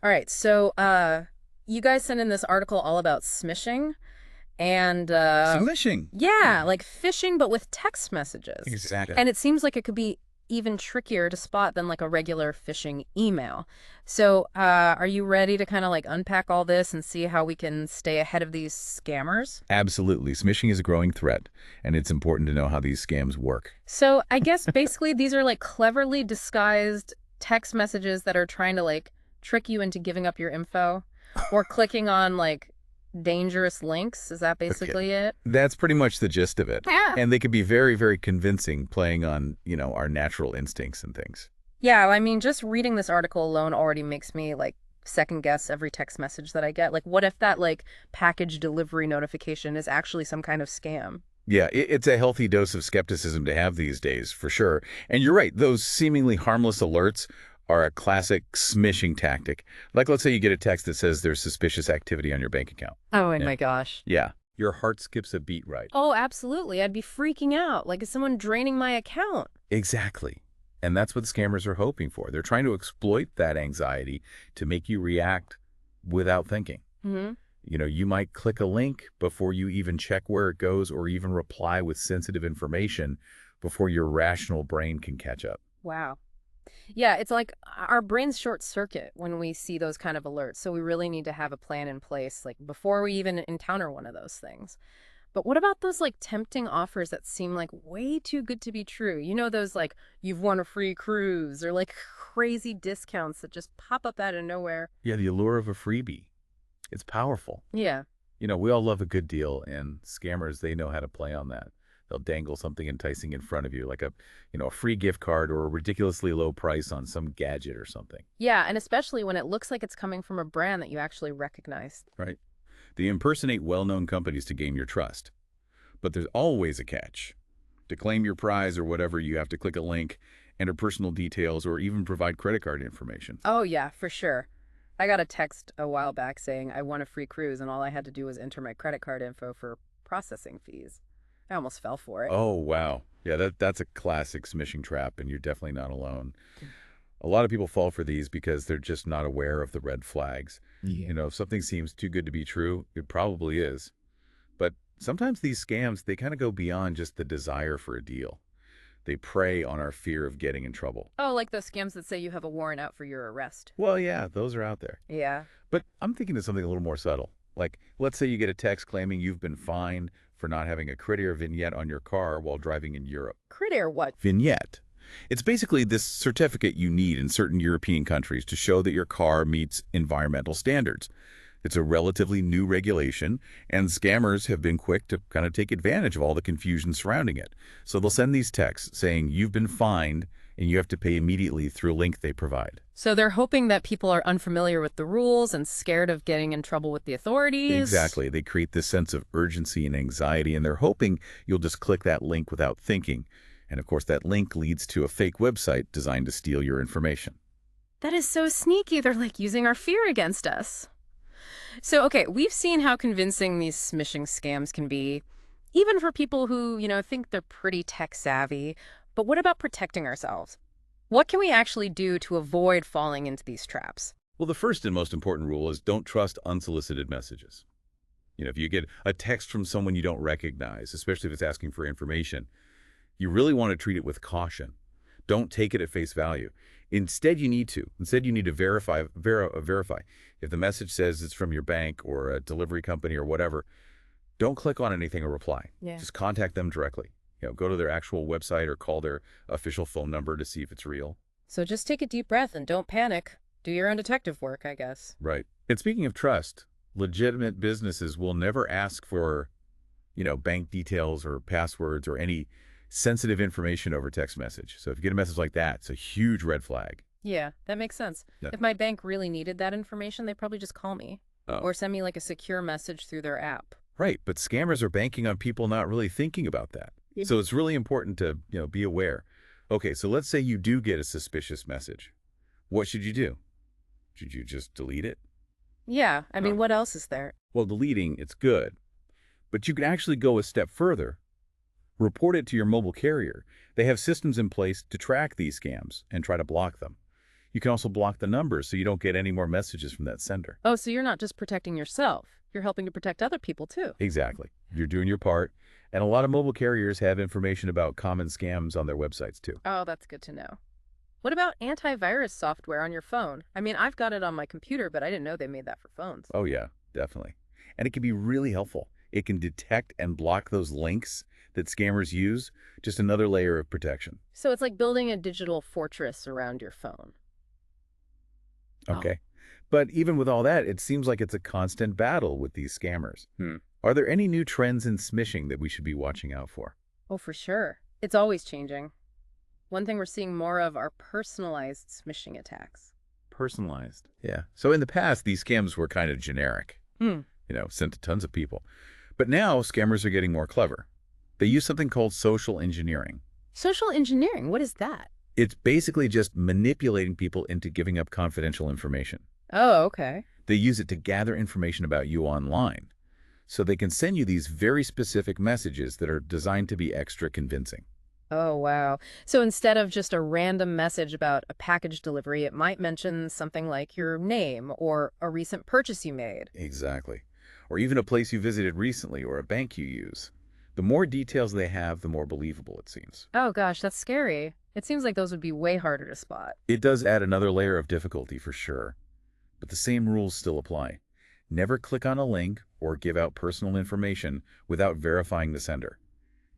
All right, so you guys sent in this article all about smishing and Smishing. yeah, like phishing but with text messages. Exactly. And it seems like it could be even trickier to spot than like a regular phishing email. So, are you ready to kind of like unpack all this and see how we can stay ahead of these scammers? Absolutely. Smishing is a growing threat, and it's important to know how these scams work. So, I guess basically these are like cleverly disguised text messages that are trying to like trick you into giving up your info or clicking on like dangerous links. Is that Okay. basically it? That's pretty much the gist of it. Yeah. And they can be very, very convincing, playing on, our natural instincts and things. Yeah, I mean, just reading this article alone already makes me like second guess every text message that I get. Like, what if that like package delivery notification is actually some kind of scam? Yeah, it's a healthy dose of skepticism to have these days, for sure. And you're right, those seemingly harmless alerts are a classic smishing tactic. Like, let's say you get a text that says there's suspicious activity on your bank account. Oh, and Yeah. my gosh. Yeah. Your heart skips a beat, right? Oh, absolutely. I'd be freaking out. Like, is someone draining my account? Exactly. And that's what scammers are hoping for. They're trying to exploit that anxiety to make you react without thinking. Hmm. You might click a link before you even check where it goes or even reply with sensitive information before your rational brain can catch up. Wow. Yeah, it's like our brains short circuit when we see those kind of alerts. So we really need to have a plan in place, like before we even encounter one of those things. But what about those like tempting offers that seem like way too good to be true? You know, those like you've won a free cruise or like crazy discounts that just pop up out of nowhere. Yeah, the allure of a freebie. It's powerful. Yeah. We all love a good deal, and scammers, they know how to play on that. They'll dangle something enticing in front of you, like a free gift card or a ridiculously low price on some gadget or something, Yeah. And especially when it looks like it's coming from a brand that you actually recognize. right? They impersonate well-known companies to gain your trust. But there's always a catch. To claim your prize or whatever, you have to click a link, enter personal details, or even provide credit card information. Oh, yeah, for sure. I got a text a while back saying I won a free cruise, and all I had to do was enter my credit card info for processing fees. I almost fell for it. Oh, wow. Yeah, that's a classic smishing trap, and you're definitely not alone. A lot of people fall for these because they're just not aware of the red flags. Yeah. If something seems too good to be true, it probably is. But sometimes these scams, they kind of go beyond just the desire for a deal. They prey on our fear of getting in trouble. Oh, like those scams that say you have a warrant out for your arrest. Well, yeah, those are out there. Yeah. But I'm thinking of something a little more subtle. Like, let's say you get a text claiming you've been fined for not having a credit or vignette on your car while driving in Europe. Credit or what? Vignette. It's basically this certificate you need in certain European countries to show that your car meets environmental standards. It's a relatively new regulation, and scammers have been quick to kind of take advantage of all the confusion surrounding it. So they'll send these texts saying you've been fined and you have to pay immediately through a link they provide. So they're hoping that people are unfamiliar with the rules and scared of getting in trouble with the authorities. Exactly. They create this sense of urgency and anxiety, and they're hoping you'll just click that link without thinking. And of course, that link leads to a fake website designed to steal your information. That is so sneaky. They're like using our fear against us. So, okay, we've seen how convincing these smishing scams can be, even for people who, think they're pretty tech savvy. But what about protecting ourselves? What can we actually do to avoid falling into these traps? Well, the first and most important rule is don't trust unsolicited messages. If you get a text from someone you don't recognize, especially if it's asking for information, you really want to treat it with caution. Don't take it at face value. Instead, you need to verify. If the message says it's from your bank or a delivery company or whatever, don't click on anything or reply. Yeah. Just contact them directly. Go to their actual website or call their official phone number to see if it's real. So just take a deep breath and don't panic. Do your own detective work, I guess. Right. And speaking of trust, legitimate businesses will never ask for, bank details or passwords or any sensitive information over text message. So if you get a message like that, it's a huge red flag. Yeah, that makes sense. Yeah. If my bank really needed that information, they'd probably just call me Oh. or send me like a secure message through their app. Right, but scammers are banking on people not really thinking about that. Yeah. So it's really important to, be aware. Okay, so let's say you do get a suspicious message. What should you do? Should you just delete it? Yeah, I mean, Oh. what else is there? Well, deleting, it's good. But you can actually go a step further. Report it to your mobile carrier. They have systems in place to track these scams and try to block them. You can also block the numbers so you don't get any more messages from that sender. Oh, so you're not just protecting yourself. You're helping to protect other people, too. Exactly. You're doing your part. And a lot of mobile carriers have information about common scams on their websites, too. Oh, that's good to know. What about antivirus software on your phone? I mean, I've got it on my computer, but I didn't know they made that for phones. Oh, yeah, definitely. And it can be really helpful. It can detect and block those links that scammers use, just another layer of protection. So it's like building a digital fortress around your phone. Oh. Okay. But even with all that, it seems like it's a constant battle with these scammers. Are there any new trends in smishing that we should be watching out for? Oh, for sure. It's always changing. One thing we're seeing more of are personalized smishing attacks. Personalized. Yeah. So in the past, these scams were kind of generic, sent to tons of people. But now scammers are getting more clever. They use something called social engineering. Social engineering, what is that? It's basically just manipulating people into giving up confidential information. Oh, okay. They use it to gather information about you online. So they can send you these very specific messages that are designed to be extra convincing. Oh, wow. So instead of just a random message about a package delivery, it might mention something like your name or a recent purchase you made. Exactly. Or even a place you visited recently or a bank you use. The more details they have, the more believable it seems. Oh, gosh, that's scary. It seems like those would be way harder to spot. It does add another layer of difficulty for sure. But the same rules still apply. Never click on a link or give out personal information without verifying the sender,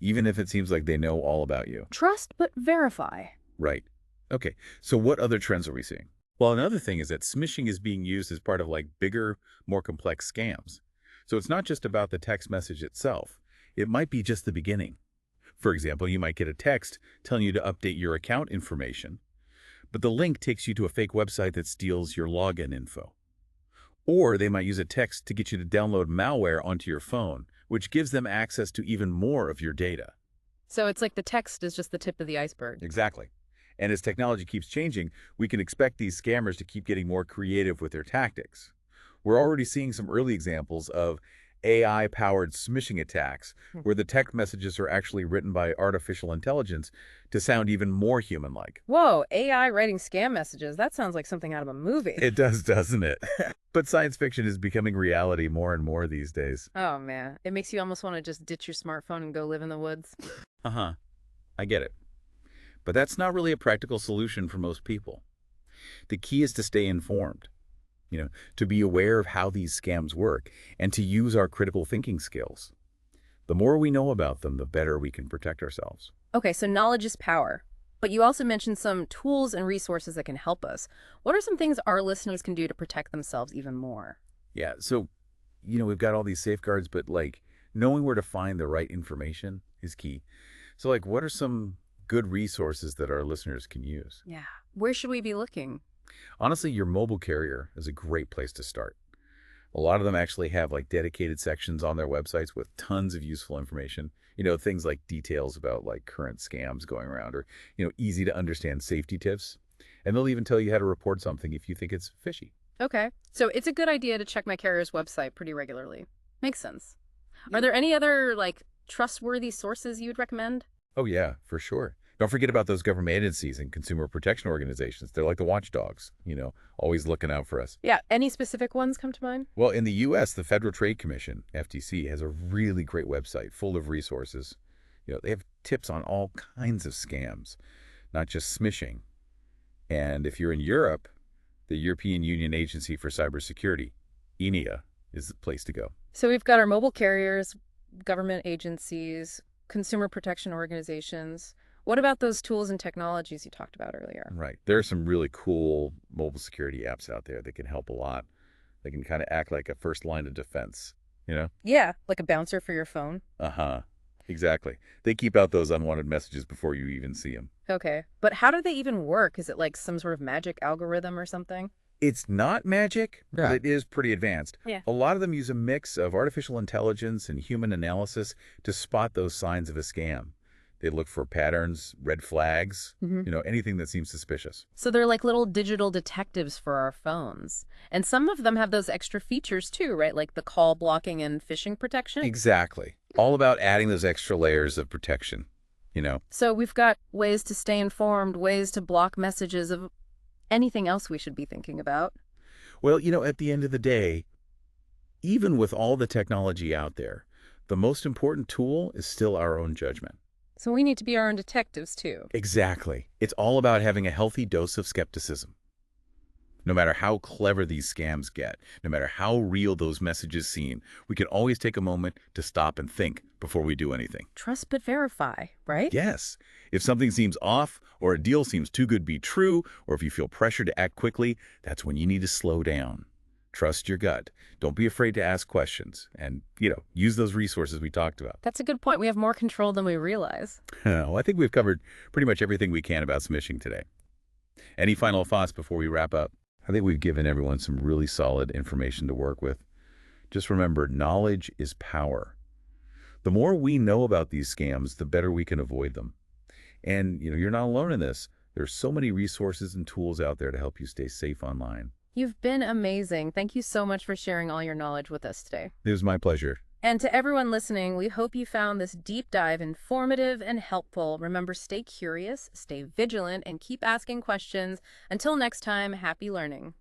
even if it seems like they know all about you. Trust but verify. Right. Okay, so what other trends are we seeing? Well, another thing is that smishing is being used as part of bigger, more complex scams. So it's not just about the text message itself. It might be just the beginning. For example, you might get a text telling you to update your account information, but the link takes you to a fake website that steals your login info. Or they might use a text to get you to download malware onto your phone, which gives them access to even more of your data. So it's like the text is just the tip of the iceberg. Exactly. And as technology keeps changing, we can expect these scammers to keep getting more creative with their tactics. We're already seeing some early examples of AI-powered smishing attacks, where the text messages are actually written by artificial intelligence to sound even more human-like. Whoa, AI writing scam messages. That sounds like something out of a movie. It does, doesn't it? But science fiction is becoming reality more and more these days. Oh, man. It makes you almost want to just ditch your smartphone and go live in the woods. Uh-huh. I get it. But that's not really a practical solution for most people. The key is to stay informed, to be aware of how these scams work and to use our critical thinking skills. The more we know about them, the better we can protect ourselves. Okay, so knowledge is power. But you also mentioned some tools and resources that can help us. What are some things our listeners can do to protect themselves even more? Yeah, so, we've got all these safeguards, but knowing where to find the right information is key. So what are some good resources that our listeners can use? Yeah. Where should we be looking? Honestly, your mobile carrier is a great place to start. A lot of them actually have dedicated sections on their websites with tons of useful information. Things like details about current scams going around or, easy to understand safety tips. And they'll even tell you how to report something if you think it's fishy. Okay. So it's a good idea to check my carrier's website pretty regularly. Makes sense. Yeah. Are there any other trustworthy sources you'd recommend? Oh, yeah, for sure. Don't forget about those government agencies and consumer protection organizations. They're like the watchdogs, always looking out for us. Yeah. Any specific ones come to mind? Well, in the U.S., the Federal Trade Commission, FTC, has a really great website full of resources. They have tips on all kinds of scams, not just smishing. And if you're in Europe, the European Union Agency for Cybersecurity, ENIA, is the place to go. So we've got our mobile carriers, government agencies, consumer protection organizations. What about those tools and technologies you talked about earlier? Right. There are some really cool mobile security apps out there that can help a lot. They can kind of act like a first line of defense, Yeah, like a bouncer for your phone. Uh-huh. Exactly. They keep out those unwanted messages before you even see them. Okay. But how do they even work? Is it like some sort of magic algorithm or something? It's not magic, but it is pretty advanced. Yeah. A lot of them use a mix of artificial intelligence and human analysis to spot those signs of a scam. They look for patterns, red flags, anything that seems suspicious. So they're like little digital detectives for our phones. And some of them have those extra features too, right? Like the call blocking and phishing protection. Exactly. All about adding those extra layers of protection, So we've got ways to stay informed, ways to block messages of Anything else we should be thinking about? Well, at the end of the day, even with all the technology out there, the most important tool is still our own judgment. So we need to be our own detectives, too. Exactly. It's all about having a healthy dose of skepticism. No matter how clever these scams get, no matter how real those messages seem, we can always take a moment to stop and think before we do anything. Trust but verify, right? Yes, if something seems off, or a deal seems too good to be true, or if you feel pressure to act quickly, that's when you need to slow down. Trust your gut. Don't be afraid to ask questions and, use those resources we talked about. That's a good point. We have more control than we realize. Well, I think we've covered pretty much everything we can about smishing today. Any final thoughts before we wrap up? I think we've given everyone some really solid information to work with. Just remember, knowledge is power. The more we know about these scams, the better we can avoid them. And, you're not alone in this. There's so many resources and tools out there to help you stay safe online. You've been amazing. Thank you so much for sharing all your knowledge with us today. It was my pleasure. And to everyone listening, we hope you found this deep dive informative and helpful. Remember, stay curious, stay vigilant, and keep asking questions. Until next time, happy learning.